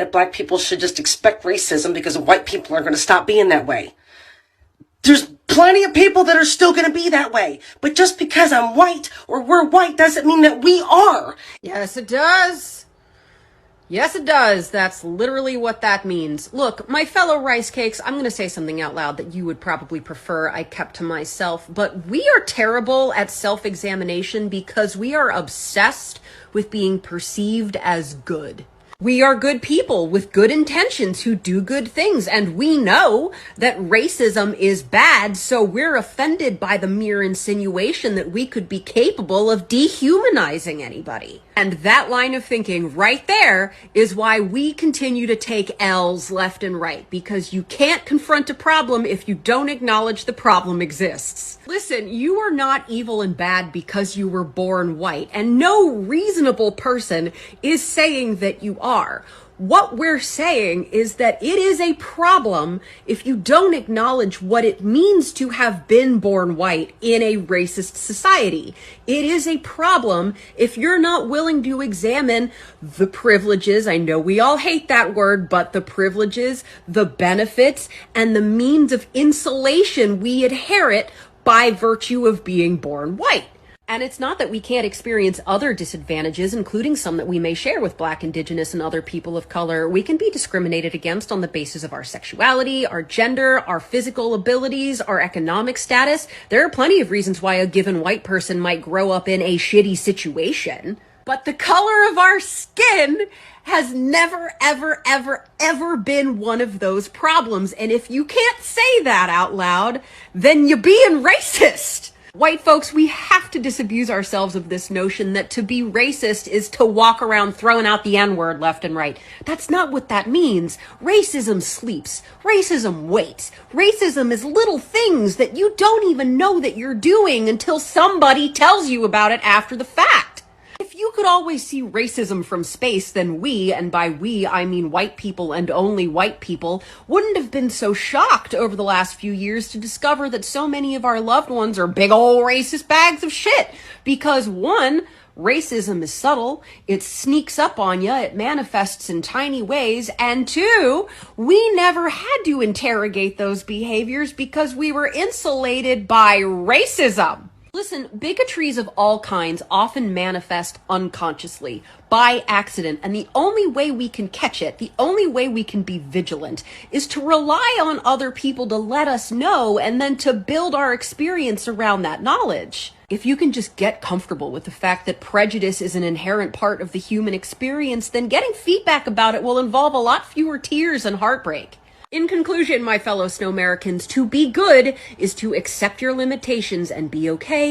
that black people should just expect racism because white people are going to stop being that way. There's plenty of people that are still going to be that way. But just because I'm white or we're white doesn't mean that we are. Yes, it does. Yes, it does. That's literally what that means. Look, my fellow rice cakes, I'm going to say something out loud that you would probably prefer I kept to myself, but we are terrible at self-examination because we are obsessed with being perceived as good. We are good people with good intentions who do good things, and we know that racism is bad, so we're offended by the mere insinuation that we could be capable of dehumanizing anybody. And that line of thinking right there is why we continue to take L's left and right, because you can't confront a problem if you don't acknowledge the problem exists. Listen, you are not evil and bad because you were born white, and no reasonable person is saying that you are. What we're saying is that it is a problem if you don't acknowledge what it means to have been born white in a racist society. It is a problem if you're not willing to examine the privileges, I know we all hate that word, but the privileges, the benefits, and the means of insulation we inherit by virtue of being born white. And it's not that we can't experience other disadvantages, including some that we may share with Black, Indigenous, and other people of color. We can be discriminated against on the basis of our sexuality, our gender, our physical abilities, our economic status. There are plenty of reasons why a given white person might grow up in a shitty situation. But the color of our skin has never, ever, ever, ever been one of those problems. And if you can't say that out loud, then you're being racist. White folks, we have to disabuse ourselves of this notion that to be racist is to walk around throwing out the N-word left and right. That's not what that means. Racism sleeps. Racism waits. Racism is little things that you don't even know that you're doing until somebody tells you about it after the fact. If you could always see racism from space, then we, and by we I mean white people and only white people, wouldn't have been so shocked over the last few years to discover that so many of our loved ones are big old racist bags of shit. Because one, racism is subtle, it sneaks up on you, it manifests in tiny ways, and two, we never had to interrogate those behaviors because we were insulated by racism. Listen, bigotries of all kinds often manifest unconsciously, by accident, and the only way we can catch it, the only way we can be vigilant, is to rely on other people to let us know and then to build our experience around that knowledge. If you can just get comfortable with the fact that prejudice is an inherent part of the human experience, then getting feedback about it will involve a lot fewer tears and heartbreak. In conclusion, my fellow Snowmericans, to be good is to accept your limitations and be okay